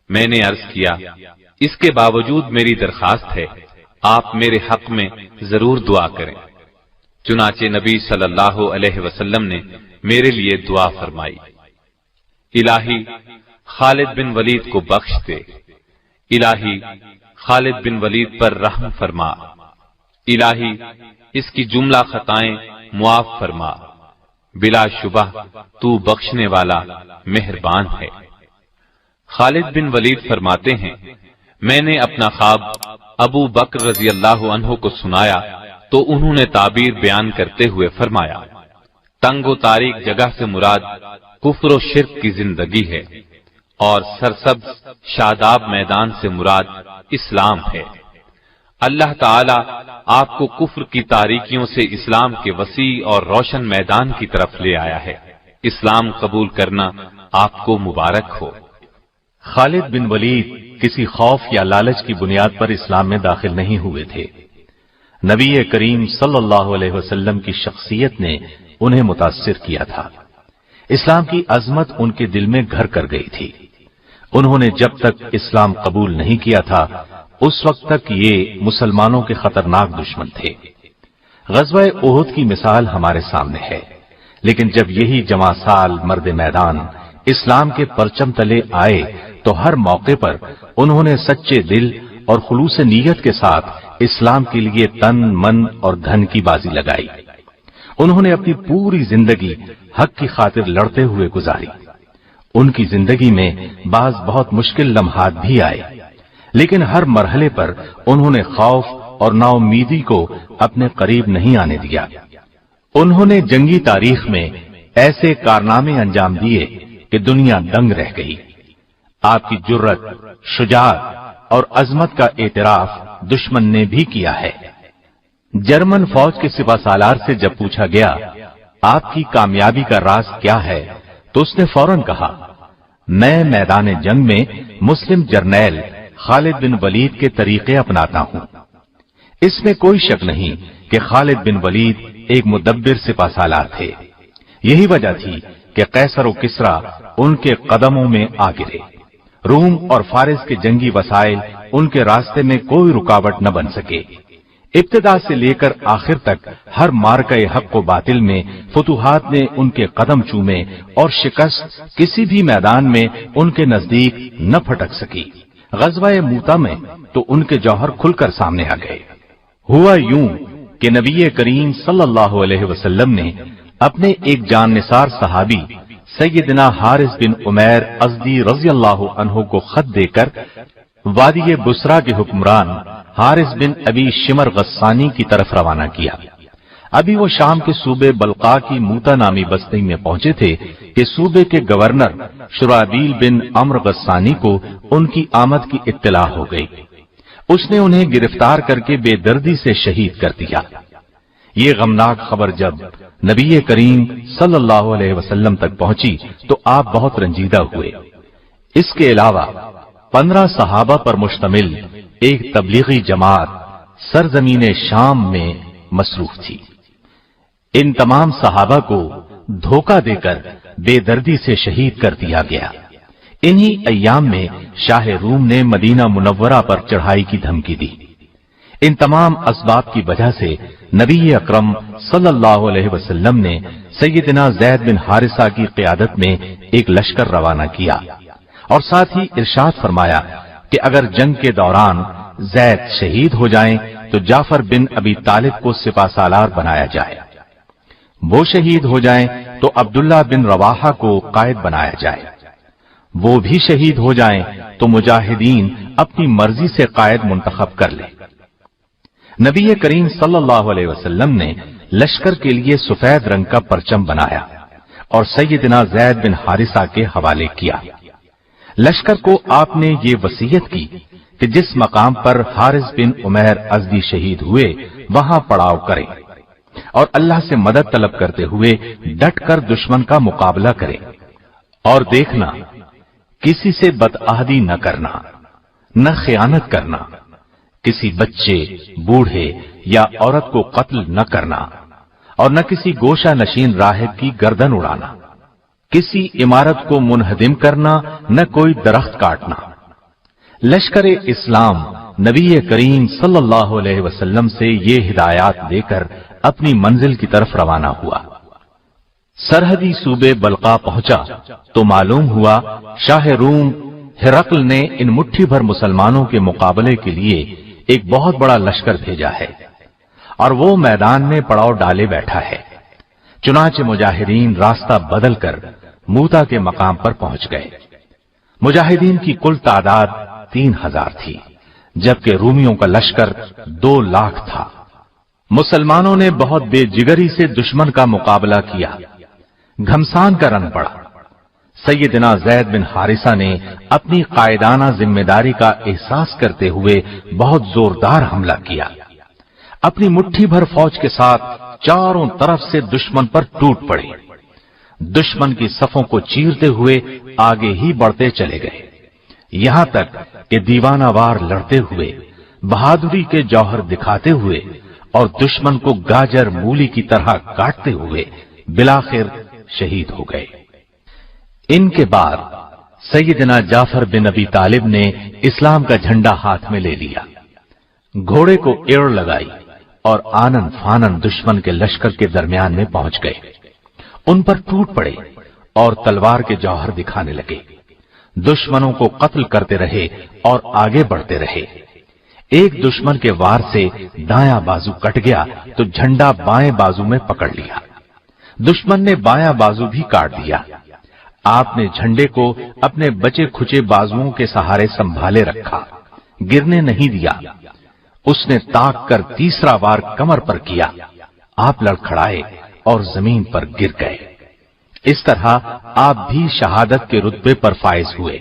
میں نے عرض کیا اس کے باوجود میری درخواست ہے آپ میرے حق میں ضرور دعا کریں۔ چنانچہ نبی صلی اللہ علیہ وسلم نے میرے لیے دعا فرمائی، الہی خالد بن ولید کو بخش دے، الہی خالد بن ولید پر رحم فرما، الہی اس کی جملہ خطائیں معاف فرما، بلا شبہ تو بخشنے والا مہربان ہے۔ خالد بن ولید فرماتے ہیں میں نے اپنا خواب ابو بکر رضی اللہ عنہ کو سنایا تو انہوں نے تعبیر بیان کرتے ہوئے فرمایا، تنگ و تاریک جگہ سے مراد کفر و شرک کی زندگی ہے اور سرسبز شاداب میدان سے مراد اسلام ہے۔ اللہ تعالی آپ کو کفر کی تاریکیوں سے اسلام کے وسیع اور روشن میدان کی طرف لے آیا ہے، اسلام قبول کرنا آپ کو مبارک ہو۔ خالد بن ولید کسی خوف یا لالچ کی بنیاد پر اسلام میں داخل نہیں ہوئے تھے۔ نبی کریم صلی اللہ علیہ وسلم کی شخصیت نے انہیں متاثر کیا تھا، اسلام کی عظمت ان کے دل میں گھر کر گئی تھی۔ انہوں نے جب تک اسلام قبول نہیں کیا تھا اس وقت تک یہ مسلمانوں کے خطرناک دشمن تھے۔ غزوہ احد کی مثال ہمارے سامنے ہے، لیکن جب یہی جواں سال مرد میدان اسلام کے پرچم تلے آئے تو ہر موقع پر انہوں نے سچے دل اور خلوص نیت کے ساتھ اسلام کے لیے تن من اور دھن کی بازی لگائی۔ انہوں نے اپنی پوری زندگی حق کی خاطر لڑتے ہوئے گزاری۔ ان کی زندگی میں بعض بہت مشکل لمحات بھی آئے، لیکن ہر مرحلے پر انہوں نے خوف اور نا امیدی کو اپنے قریب نہیں آنے دیا۔ انہوں نے جنگی تاریخ میں ایسے کارنامے انجام دیے کہ دنیا دنگ رہ گئی۔ آپ کی جرت، شجاعت اور عظمت کا اعتراف دشمن نے بھی کیا ہے۔ جرمن فوج کے سپہ سالار سے جب پوچھا گیا آپ کی کامیابی کا راز کیا ہے تو اس نے فوراً کہا، میں میدان جنگ میں مسلم جرنیل خالد بن ولید کے طریقے اپناتا ہوں۔ اس میں کوئی شک نہیں کہ خالد بن ولید ایک مدبر سپہ سالار تھے۔ یہی وجہ تھی کہ قیصر و کسریٰ ان کے قدموں میں آ گرے۔ روم اور فارس کے جنگی وسائل ان کے راستے میں کوئی رکاوٹ نہ بن سکے۔ ابتدا سے لے کر آخر تک ہر مارکہ حق و باطل میں فتوحات نے ان کے قدم چومے اور شکست کسی بھی میدان میں ان کے نزدیک نہ پھٹک سکی۔ غزوہ موتا میں تو ان کے جوہر کھل کر سامنے آ گئے۔ ہوا یوں کہ نبی کریم صلی اللہ علیہ وسلم نے اپنے ایک جان نثار صحابی سیدنا حارث بن عمیر ازدی رضی اللہ عنہ کو خط دے کر وادی بسرا کے حکمران حارث بن ابی شمر غسانی کی طرف روانہ کیا۔ ابھی وہ شام کے صوبے بلقا کی موتا نامی بستی میں پہنچے تھے کہ صوبے کے گورنر شرابیل بن عمرو غسانی کو ان کی آمد کی اطلاع ہو گئی۔ اس نے انہیں گرفتار کر کے بے دردی سے شہید کر دیا۔ یہ غمناک خبر جب نبی کریم صلی اللہ علیہ وسلم تک پہنچی تو آپ بہت رنجیدہ ہوئے۔ اس کے علاوہ 15 صحابہ پر مشتمل ایک تبلیغی جماعت سرزمین شام میں مصروف تھی۔ ان تمام صحابہ کو دھوکہ دے کر بے دردی سے شہید کر دیا گیا۔ انہی ایام میں شاہ روم نے مدینہ منورہ پر چڑھائی کی دھمکی دی۔ ان تمام اسباب کی وجہ سے نبی اکرم صلی اللہ علیہ وسلم نے سیدنا زید بن حارثہ کی قیادت میں ایک لشکر روانہ کیا اور ساتھ ہی ارشاد فرمایا کہ اگر جنگ کے دوران زید شہید ہو جائیں تو جعفر بن ابی طالب کو سپہ سالار بنایا جائے، وہ شہید ہو جائیں تو عبداللہ بن رواحہ کو قائد بنایا جائے، وہ بھی شہید ہو جائیں تو مجاہدین اپنی مرضی سے قائد منتخب کر لیں۔ نبی کریم صلی اللہ علیہ وسلم نے لشکر کے لیے سفید رنگ کا پرچم بنایا اور سیدنا زید بن حارثہ کے حوالے کیا۔ لشکر کو آپ نے یہ وصیت کی کہ جس مقام پر حارث بن عمیر ازدی شہید ہوئے وہاں پڑاؤ کریں اور اللہ سے مدد طلب کرتے ہوئے ڈٹ کر دشمن کا مقابلہ کریں، اور دیکھنا کسی سے بدعہدی نہ کرنا، نہ خیانت کرنا، کسی بچے، بوڑھے یا عورت کو قتل نہ کرنا، اور نہ کسی گوشہ نشین راہب کی گردن اڑانا، کسی عمارت کو منہدم کرنا، نہ کوئی درخت کاٹنا، लश्कर इस्लाम नबी करीम सल्लल्लाहु अलैहि वसल्लम से ये हिदायत देकर अपनी मंजिल की तरफ रवाना हुआ। सरहदी सूबे बलका पहुंचा तो मालूम हुआ शाह रूम हिरकल ने इन मुट्ठी भर मुसलमानों के मुकाबले के लिए एक बहुत बड़ा लश्कर भेजा है और वो मैदान में पड़ाव डाले बैठा है। चुनाचे मुजाहिदीन रास्ता बदलकर मूता के मकाम पर पहुंच गए। मुजाहिदीन की कुल तादाद 3000 थी, जबकि रूमियों का लश्कर 2 लाख था। मुसलमानों ने बहुत बेजिगरी से दुश्मन का मुकाबला किया। घमसान का रन पड़ा। सैयदना ज़ैद बिन हारिसा ने अपनी कायदाना जिम्मेदारी का एहसास करते हुए बहुत जोरदार हमला किया। अपनी मुट्ठी भर फौज के साथ चारों तरफ से दुश्मन पर टूट पड़े। दुश्मन की सफों को चीरते हुए आगे ही बढ़ते चले गए, यहां तक कि दीवानावार लड़ते हुए, बहादुरी के जौहर दिखाते हुए और दुश्मन को गाजर मूली की तरह काटते हुए बिलाखिर शहीद हो गए। इनके बाद सैयदना जाफर बिन अबी तालिब ने इस्लाम का झंडा हाथ में ले लिया, घोड़े को एड़ लगाई और आनन फानन दुश्मन के लश्कर के दरमियान में पहुंच गए। उन पर टूट पड़े और तलवार के जौहर दिखाने लगे। दुश्मनों को कत्ल करते रहे और आगे बढ़ते रहे। एक दुश्मन के वार से दायां बाजू कट गया तो झंडा बाएं बाजू में पकड़ लिया। दुश्मन ने बायां बाजू भी काट दिया। आपने झंडे को अपने बचे खुचे बाजुओं के सहारे संभाले रखा, गिरने नहीं दिया। उसने ताक कर तीसरा वार कमर पर किया। आप लड़खड़ाए और जमीन पर गिर गए। इस तरह आप भी शहादत के रुतबे पर फाइज हुए।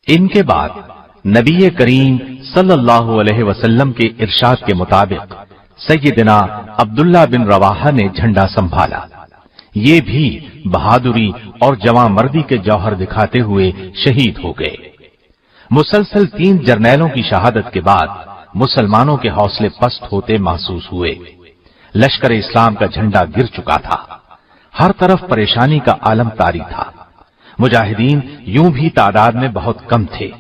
इनके बाद नबी करीम सल्लल्लाहु अलैहि वसल्लम के इरशाद के मुताबिक सैयदना अब्दुल्ला बिन रवाहा ने झंडा संभाला। ये भी बहादुरी और जवांमर्दी के जौहर दिखाते हुए शहीद हो गए। मुसलसल 3 जर्नैलों की शहादत के बाद मुसलमानों के हौसले पस्त होते महसूस हुए। लश्कर इस्लाम का झंडा गिर चुका था। हर तरफ परेशानी का आलम तारी था। मुजाहिदीन यूं भी तादाद में बहुत कम थे।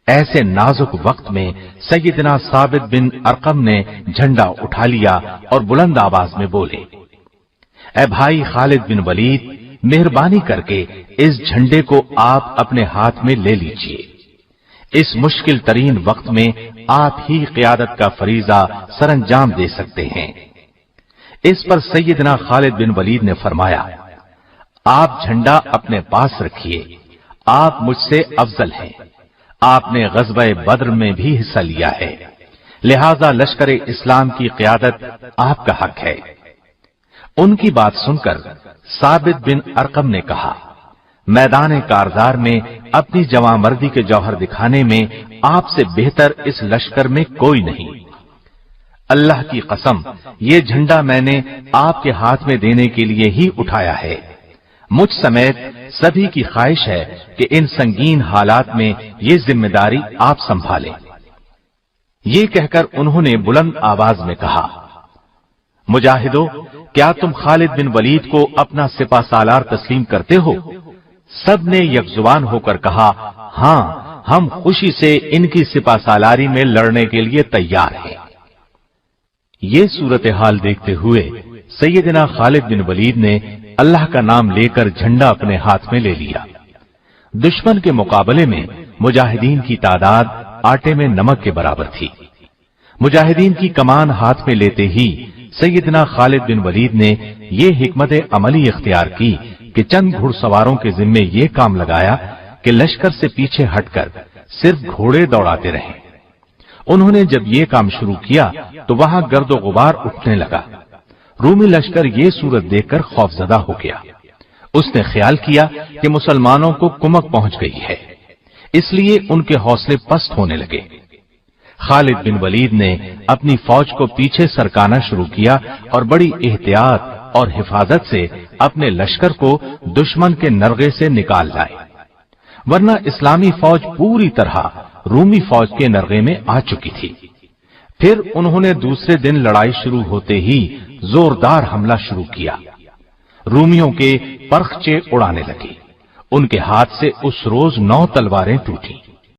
ऐसे नाजुक वक्त में सैयदना साबित बिन अरकम ने झंडा उठा लिया और बुलंद आवाज में बोले, ए भाई खालिद बिन वलीद, मेहरबानी करके इस झंडे को आप अपने हाथ में ले लीजिए। इस मुश्किल तरीन वक्त में आप ही क़ियादत का फरीजा सरंजाम दे सकते हैं। इस पर सैयदना खालिद बिन वलीद ने फरमाया, आप झंडा अपने पास रखिए, आप मुझसे अफजल हैं। आपने ग़ज़वा बद्र में भी हिस्सा लिया है, लिहाजा लश्कर इस्लाम की क़ियादत आपका हक है। उनकी बात सुनकर साबित बिन अरकम ने कहा, मैदान कारजार में अपनी जवांमर्दी के जौहर दिखाने में आपसे बेहतर इस लश्कर में कोई नहीं। अल्लाह की कसम, ये झंडा मैंने आपके हाथ में देने के लिए ही उठाया है। मुझ समेत सभी की ख्वाहिश है कि इन संगीन हालात में ये जिम्मेदारी आप संभालें। ये कहकर उन्होंने बुलंद आवाज में कहा, मुजाहिदो, क्या तुम खालिद बिन वलीद को अपना सिपा सालार तस्लीम करते हो? सब ने यकजुबान होकर कहा, हां, हम खुशी से इनकी सिपा सालारी में लड़ने के लिए तैयार हैं। ये सूरत हाल देखते हुए सैयदना खालिद बिन वलीद ने अल्लाह का नाम लेकर झंडा अपने हाथ में ले लिया। दुश्मन के मुकाबले में मुजाहिदीन की तादाद आटे में नमक के बराबर थी। मुजाहिदीन की कमान हाथ में लेते ही सैयदना खालिद बिन वलीद ने ये हिकमत अमली इख्तियार की कि चंद घुड़सवारों के जिम्मे ये काम लगाया कि लश्कर से पीछे हटकर सिर्फ घोड़े दौड़ाते रहे। उन्होंने जब ये काम शुरू किया तो वहां गर्दो गुबार उठने लगा। रूमी लश्कर ये सूरत देखकर खौफजदा हो गया। उसने ख्याल किया कि मुसलमानों को कुमक पहुंच गई है, इसलिए उनके हौसले पस्त होने लगे। खालिद बिन वलीद ने अपनी फौज को पीछे सरकाना शुरू किया और बड़ी एहतियात और हिफाजत से अपने लश्कर को दुश्मन के नरगे से निकाल लाए, वरना इस्लामी फौज पूरी तरह रूमी फौज के नरगे में आ चुकी थी। फिर उन्होंने दूसरे दिन लड़ाई शुरू होते ही जोरदार हमला शुरू किया। रूमियों के परखचे उड़ाने लगे। उनके हाथ से उस रोज 9 तलवारें टूटी।